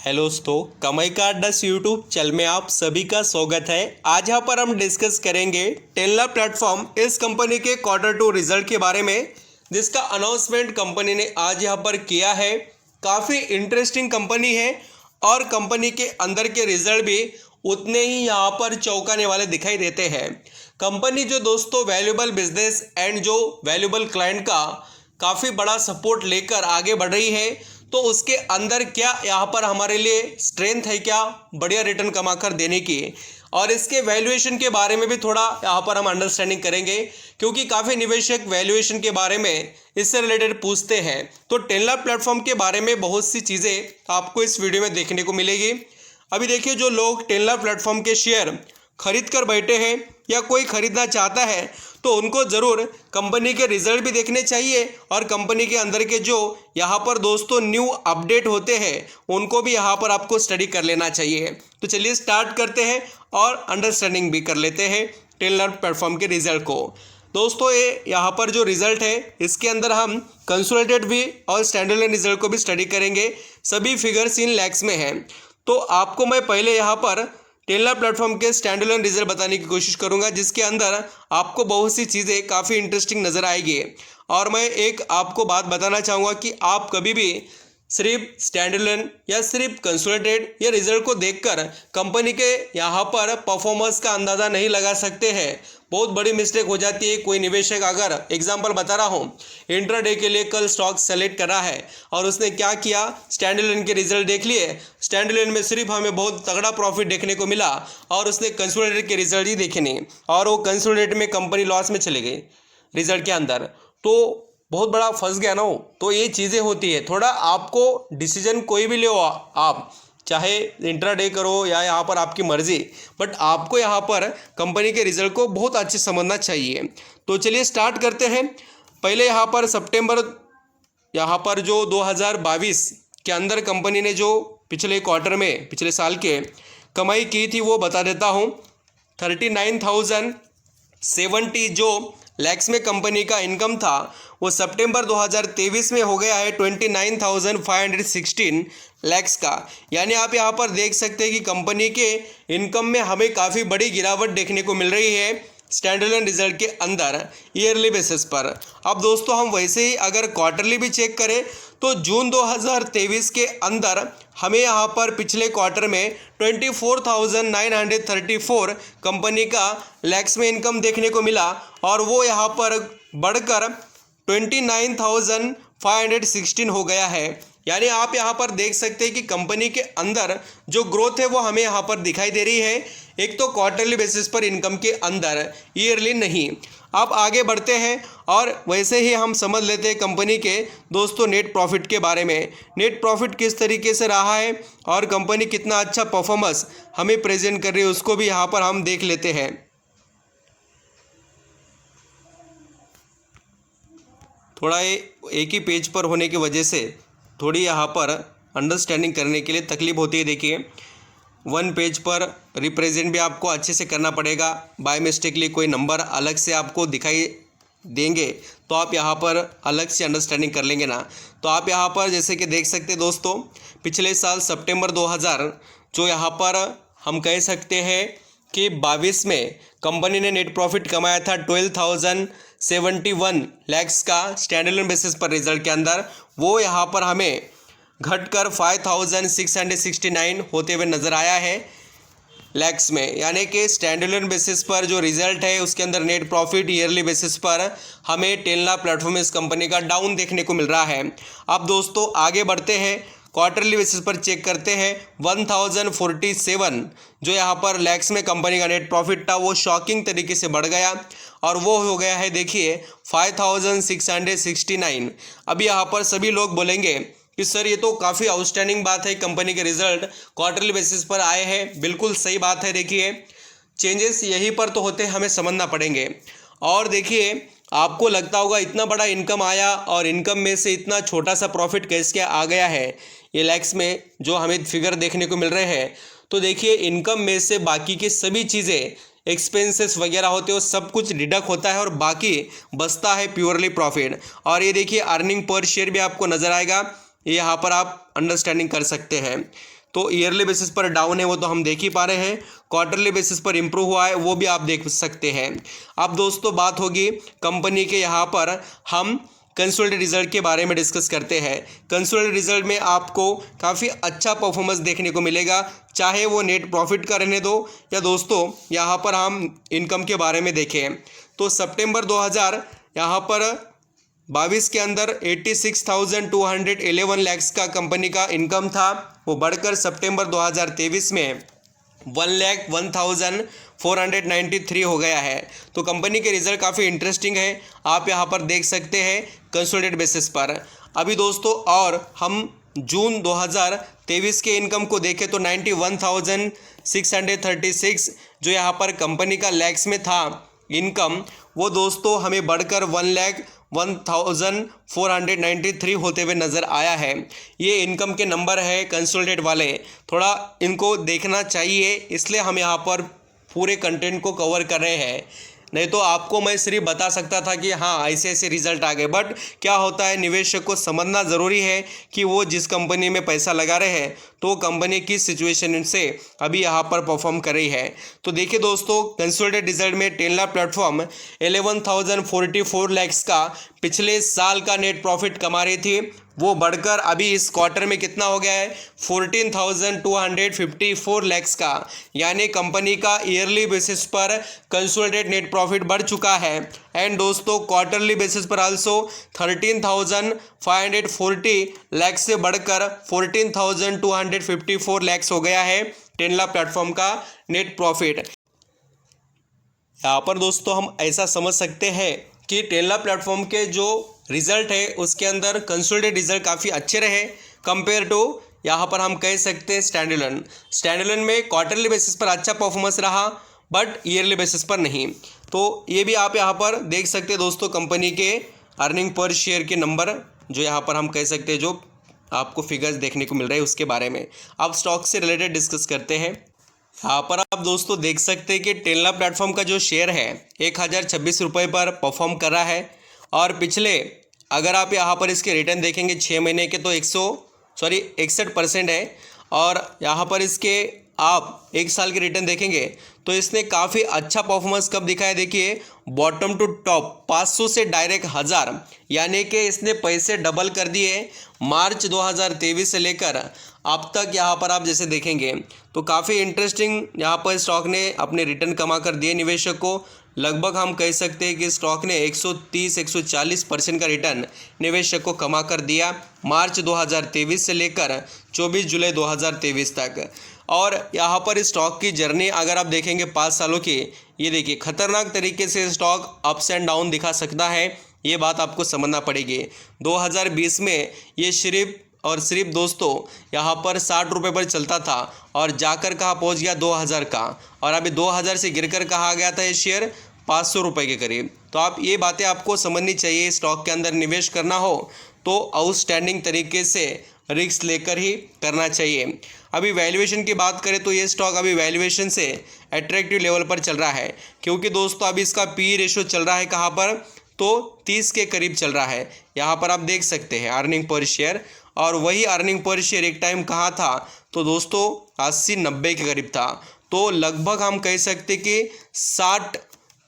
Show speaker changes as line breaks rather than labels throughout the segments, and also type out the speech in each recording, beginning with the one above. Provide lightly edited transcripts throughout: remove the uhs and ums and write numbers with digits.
Hello दोस्तों, कमाई का अड्डा यूट्यूब चैनल में आप सभी का स्वागत है। आज यहाँ पर हम डिस्कस करेंगे टेनला प्लेटफॉर्म इस कंपनी के Q2 रिजल्ट के बारे में, जिसका अनाउंसमेंट कंपनी ने आज यहाँ पर किया है। काफ़ी इंटरेस्टिंग कंपनी है और कंपनी के अंदर के रिजल्ट भी उतने ही यहाँ पर चौंकाने वाले दिखाई देते हैं। कंपनी जो दोस्तों वैल्यूएबल बिजनेस एंड जो वैल्यूएबल क्लाइंट का काफ़ी बड़ा सपोर्ट लेकर आगे बढ़ रही है, तो उसके अंदर क्या यहाँ पर हमारे लिए स्ट्रेंथ है क्या बढ़िया रिटर्न कमाकर देने की, और इसके वैल्यूएशन के बारे में भी थोड़ा यहाँ पर हम अंडरस्टैंडिंग करेंगे, क्योंकि काफ़ी निवेशक वैल्यूएशन के बारे में इससे रिलेटेड पूछते हैं। तो टेनला प्लेटफॉर्म के बारे में बहुत सी चीज़ें आपको इस वीडियो में देखने को मिलेगी। अभी देखिए, जो लोग टेनला प्लेटफॉर्म के शेयर खरीद कर बैठे हैं या कोई खरीदना चाहता है, तो उनको ज़रूर कंपनी के रिजल्ट भी देखने चाहिए और कंपनी के अंदर के जो यहाँ पर दोस्तों न्यू अपडेट होते हैं उनको भी यहाँ पर आपको स्टडी कर लेना चाहिए। तो चलिए स्टार्ट करते हैं और अंडरस्टैंडिंग भी कर लेते हैं टेनला प्लेटफॉर्म के रिजल्ट को। दोस्तों, ये यहाँ पर जो रिजल्ट है इसके अंदर हम कंसोलिडेटेड भी और स्टैंडर्ड रिजल्ट को भी स्टडी करेंगे। सभी फिगर्स इन लैक्स में हैं। तो आपको मैं पहले यहाँ पर टेनला प्लेटफॉर्म के स्टैंडअलोन रिजल्ट बताने की कोशिश करूंगा, जिसके अंदर आपको बहुत सी चीज़ें काफ़ी इंटरेस्टिंग नज़र आएगी। और मैं एक आपको बात बताना चाहूँगा कि आप कभी भी सिर्फ स्टैंडअलोन या सिर्फ कंसोलिडेटेड या रिजल्ट को देखकर कंपनी के यहाँ पर परफॉर्मेंस का अंदाज़ा नहीं लगा सकते हैं। बहुत बड़ी मिस्टेक हो जाती है। कोई निवेशक, अगर एग्जांपल बता रहा हूँ, इंट्राडे के लिए कल स्टॉक सेलेक्ट कर रहा है और उसने क्या किया, स्टैंडअलोन के रिजल्ट देख लिए, स्टैंडअलोन में सिर्फ हमें बहुत तगड़ा प्रॉफिट देखने को मिला और उसने कंसोलिडेटेड के रिजल्ट ही देखे नहीं, और वो कंसोलिडेटेड में कंपनी लॉस में चले गई रिजल्ट के अंदर, तो बहुत बड़ा फंस गया ना हो। तो ये चीज़ें होती है। थोड़ा आपको डिसीजन कोई भी ले आप चाहे इंट्राडे करो या यहाँ पर आपकी मर्जी, बट आपको यहाँ पर कंपनी के रिजल्ट को बहुत अच्छे समझना चाहिए। तो चलिए स्टार्ट करते हैं। पहले यहाँ पर सितंबर यहाँ पर जो 2022 के अंदर कंपनी ने जो पिछले क्वार्टर में पिछले साल के कमाई की थी वो बता देता हूँ। 39,070 जो लैक्स में कंपनी का इनकम था, वो सितंबर 2023 में हो गया है 29,516 लैक्स का। यानी आप यहाँ पर देख सकते हैं कि कंपनी के इनकम में हमें काफ़ी बड़ी गिरावट देखने को मिल रही है स्टैंडअलोन रिजल्ट के अंदर ईयरली बेसिस पर। अब दोस्तों, हम वैसे ही अगर क्वार्टरली भी चेक करें तो जून 2023 के अंदर हमें यहाँ पर पिछले क्वार्टर में 24,934 कंपनी का लैक्स में इनकम देखने को मिला, और वो यहाँ पर बढ़कर 29,516 हो गया है। यानी आप यहाँ पर देख सकते हैं कि कंपनी के अंदर जो ग्रोथ है वो हमें यहाँ पर दिखाई दे रही है, एक तो क्वार्टरली बेसिस पर इनकम के अंदर, ईयरली नहीं। अब आगे बढ़ते हैं और वैसे ही हम समझ लेते हैं कंपनी के दोस्तों नेट प्रॉफिट के बारे में। नेट प्रॉफिट किस तरीके से रहा है और कंपनी कितना अच्छा परफॉर्मेंस हमें प्रेजेंट कर रही है, उसको भी यहाँ पर हम देख लेते हैं। थोड़ा एक ही पेज पर होने की वजह से थोड़ी यहाँ पर अंडरस्टैंडिंग करने के लिए तकलीफ होती है। देखिए, वन पेज पर रिप्रेजेंट भी आपको अच्छे से करना पड़ेगा। बाय मिस्टेकली कोई नंबर अलग से आपको दिखाई देंगे तो आप यहाँ पर अलग से अंडरस्टैंडिंग कर लेंगे ना। तो आप यहाँ पर जैसे कि देख सकते हैं दोस्तों, पिछले साल सितंबर 2000 जो यहाँ पर हम कह सकते हैं कि 22 में कंपनी ने नेट प्रॉफिट कमाया था 12,071 लैक्स का स्टैंडअलोन बेसिस पर रिजल्ट के अंदर, वो यहाँ पर हमें घटकर 5,669 होते हुए नज़र आया है लैक्स में। यानी कि स्टैंडअलोन बेसिस पर जो रिजल्ट है उसके अंदर नेट प्रॉफिट ईयरली बेसिस पर हमें टेनला प्लेटफॉर्म इस कंपनी का डाउन देखने को मिल रहा है। अब दोस्तों आगे बढ़ते हैं, क्वार्टरली बेसिस पर चेक करते हैं। 1,047 जो यहाँ पर लैक्स में कंपनी का नेट प्रॉफिट था वो शॉकिंग तरीके से बढ़ गया और वो हो गया है देखिए 5,669। अभी यहाँ पर सभी लोग बोलेंगे कि सर ये तो काफ़ी आउटस्टैंडिंग बात है, कंपनी के रिजल्ट क्वार्टरली बेसिस पर आए हैं। बिल्कुल सही बात है। देखिए, चेंजेस यहीं पर तो होते हैं, हमें समझना पड़ेंगे। और देखिए, आपको लगता होगा इतना बड़ा इनकम आया और इनकम में से इतना छोटा सा प्रॉफिट कैसे आ गया है ये लैक्स में जो हमें फिगर देखने को मिल रहे हैं। तो देखिए, इनकम में से बाकी की सभी चीज़ें एक्सपेंसेस वगैरह होते हैं वो सब कुछ डिडक्ट होता है और बाकी बचता है प्योरली प्रॉफिट। और ये देखिए अर्निंग पर शेयर भी आपको नज़र आएगा, ये यहाँ पर आप अंडरस्टैंडिंग कर सकते हैं। तो ईयरली बेसिस पर डाउन है वो तो हम देख ही पा रहे हैं, क्वार्टरली बेसिस पर इंप्रूव हुआ है वो भी आप देख सकते हैं। अब दोस्तों बात होगी कंपनी के, यहाँ पर हम कंसोलिडेटेड रिजल्ट के बारे में डिस्कस करते हैं। कंसोलिडेटेड रिजल्ट में आपको काफ़ी अच्छा परफॉर्मेंस देखने को मिलेगा, चाहे वो नेट प्रॉफिट का रहने दो या दोस्तों यहाँ पर हम इनकम के बारे में देखें तो सितंबर 2022 के अंदर 86,211 लैक्स का कंपनी का इनकम था, वो बढ़कर सितंबर 2023 में 1,01,493 हो गया है। तो कंपनी के रिजल्ट काफ़ी इंटरेस्टिंग है, आप यहाँ पर देख सकते हैं कंसोलिडेटेड बेसिस पर। अभी दोस्तों और हम जून 2023 के इनकम को देखें तो 91,636 जो यहाँ पर कंपनी का लैक्स में था इनकम, वो दोस्तों हमें बढ़कर 1,01,493 होते हुए नज़र आया है। ये इनकम के नंबर है कंसोलिडेटेड वाले, थोड़ा इनको देखना चाहिए, इसलिए हम यहाँ पर पूरे कंटेंट को कवर कर रहे हैं। नहीं तो आपको मैं सिर्फ बता सकता था कि हाँ ऐसे ऐसे रिजल्ट आ गए, बट क्या होता है निवेशक को समझना ज़रूरी है कि वो जिस कंपनी में पैसा लगा रहे हैं तो कंपनी किस सिचुएशन से अभी यहाँ पर परफॉर्म कर रही है। तो देखिए दोस्तों कंसोलिडेटेड रिजल्ट में टेनला प्लेटफॉर्म 11,044 लैक्स का पिछले साल का नेट प्रॉफिट कमा रही थी, वो बढ़कर अभी इस क्वार्टर में कितना हो गया है 14,254 लैक्स का, यानी कंपनी का ईयरली बेसिस पर कंसोलिडेटेड नेट प्रॉफिट बढ़ चुका है। एंड दोस्तों क्वार्टरली बेसिस पर आल्सो 13,540 लैक्स से बढ़कर 14,254 लैक्स हो गया है टेनला प्लेटफॉर्म का नेट प्रॉफिट। यहाँ पर दोस्तों हम ऐसा समझ सकते हैं कि टेनला प्लेटफॉर्म के जो रिजल्ट है उसके अंदर कंसोलिडेटेड रिजल्ट काफ़ी अच्छे रहे कंपेयर टू यहाँ पर हम कह सकते हैं स्टैंडअलोन में क्वार्टरली बेसिस पर अच्छा परफॉर्मेंस रहा बट ईयरली बेसिस पर नहीं। तो ये भी आप यहाँ पर देख सकते हैं दोस्तों कंपनी के अर्निंग पर शेयर के नंबर जो यहाँ पर हम कह सकते हैं जो आपको फिगर्स देखने को मिल रहे हैं उसके बारे में। अब स्टॉक से रिलेटेड डिस्कस करते हैं। यहाँ पर आप दोस्तों देख सकते हैं कि टेनला प्लेटफॉर्म का जो शेयर है 1,026 रुपये पर परफॉर्म कर रहा है और पिछले अगर आप यहाँ पर इसके रिटर्न देखेंगे 6 महीने के तो 61% है और यहाँ पर इसके आप 1 साल के रिटर्न देखेंगे तो इसने काफ़ी अच्छा परफॉर्मेंस कब दिखाया, देखिए बॉटम टू टॉप 500 से डायरेक्ट 1000, यानी कि इसने पैसे डबल कर दिए मार्च 2023 से लेकर अब तक। यहाँ पर आप जैसे देखेंगे तो काफ़ी इंटरेस्टिंग यहाँ पर स्टॉक ने अपने रिटर्न कमा कर दिए निवेशक को। लगभग हम कह सकते हैं कि स्टॉक ने 130-140% का रिटर्न निवेशक को कमा कर दिया मार्च 2023 से लेकर 24 जुलाई 2023 तक। और यहाँ पर इस स्टॉक की जर्नी अगर आप देखेंगे 5 सालों की, ये देखिए खतरनाक तरीके से स्टॉक अप्स एंड डाउन दिखा सकता है, ये बात आपको समझना पड़ेगी। 2020 में ये सिर्फ दोस्तों यहाँ पर 60 रुपये पर चलता था और जाकर कहाँ पहुँच गया 2000 का, और अभी 2000 से गिरकर कहाँ गया था ये शेयर 500 रुपये के करीब। तो आप ये बातें आपको समझनी चाहिए, स्टॉक के अंदर निवेश करना हो तो आउटस्टैंडिंग तरीके से रिस्क लेकर ही करना चाहिए। अभी वैल्यूएशन की बात करें तो ये स्टॉक अभी वैल्यूएशन से अट्रैक्टिव लेवल पर चल रहा है, क्योंकि दोस्तों अभी इसका पी रेशो चल रहा है कहाँ पर तो 30 के करीब चल रहा है। यहाँ पर आप देख सकते हैं अर्निंग पर शेयर, और वही अर्निंग पर शेयर एक टाइम कहाँ था तो दोस्तों 80-90 के करीब था। तो लगभग हम कह सकते कि 60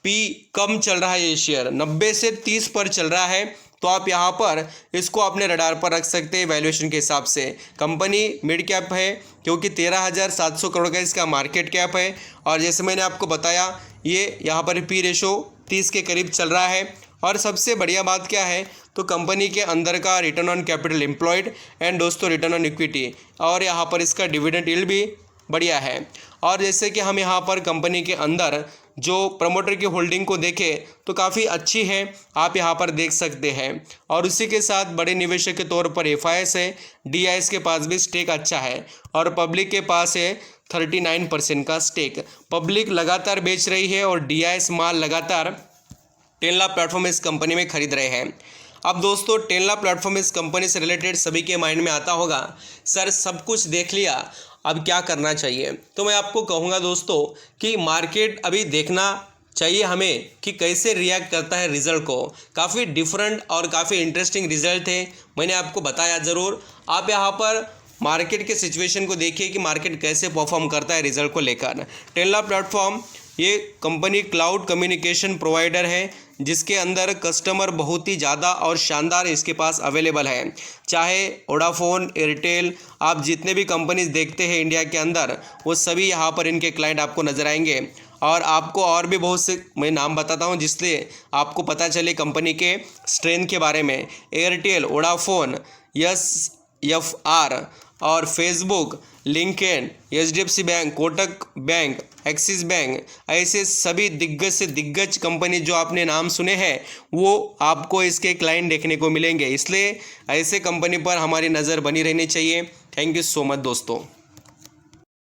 पी कम चल रहा है ये शेयर, 90 से 30 पर चल रहा है। तो आप यहाँ पर इसको अपने रडार पर रख सकते हैं वैल्यूएशन के हिसाब से। कंपनी मिड कैप है क्योंकि 13,700 करोड़ का इसका मार्केट कैप है, और जैसे मैंने आपको बताया ये यहाँ पर पी रेशो 30 के करीब चल रहा है। और सबसे बढ़िया बात क्या है तो कंपनी के अंदर का return on capital employed and दोस्तों रिटर्न ऑन इक्विटी, और यहाँ पर इसका डिविडेंड यील्ड भी बढ़िया है। और जैसे कि हम यहाँ पर कंपनी के अंदर जो प्रमोटर की होल्डिंग को देखें तो काफ़ी अच्छी है, आप यहाँ पर देख सकते हैं। और उसी के साथ बड़े निवेशक के तौर पर FIS है, DIS के पास भी स्टेक अच्छा है, और पब्लिक के पास है 39% का स्टेक। पब्लिक लगातार बेच रही है और DIS माल लगातार टेनला प्लेटफॉर्म इस कंपनी में खरीद रहे हैं। अब दोस्तों टेनला प्लेटफॉर्म इस कंपनी से रिलेटेड सभी के माइंड में आता होगा सर सब कुछ देख लिया अब क्या करना चाहिए। तो मैं आपको कहूँगा दोस्तों कि मार्केट अभी देखना चाहिए हमें कि कैसे रिएक्ट करता है रिज़ल्ट को। काफ़ी डिफरेंट और काफ़ी इंटरेस्टिंग रिज़ल्ट थे, मैंने आपको बताया ज़रूर। आप यहाँ पर मार्केट के सिचुएशन को देखिए कि मार्केट कैसे परफॉर्म करता है रिजल्ट को लेकर। टेनला प्लेटफॉर्म ये कंपनी क्लाउड कम्युनिकेशन प्रोवाइडर है, जिसके अंदर कस्टमर बहुत ही ज़्यादा और शानदार इसके पास अवेलेबल है। चाहे वोडाफोन, एयरटेल, आप जितने भी कंपनीज देखते हैं इंडिया के अंदर, वो सभी यहाँ पर इनके क्लाइंट आपको नज़र आएंगे। और आपको और भी बहुत से मैं नाम बताता हूँ जिससे आपको पता चले कंपनी के स्ट्रेंथ के बारे में। एयरटेल, वोडाफोन, SFR और Facebook, LinkedIn, HDFC bank, Kotak bank, axis bank, ऐसे सभी दिग्गज से दिग्गज कंपनी जो आपने नाम सुने हैं वो आपको इसके क्लाइंट देखने को मिलेंगे। इसलिए ऐसे कंपनी पर हमारी नज़र बनी रहनी चाहिए। थैंक यू सो मच दोस्तों।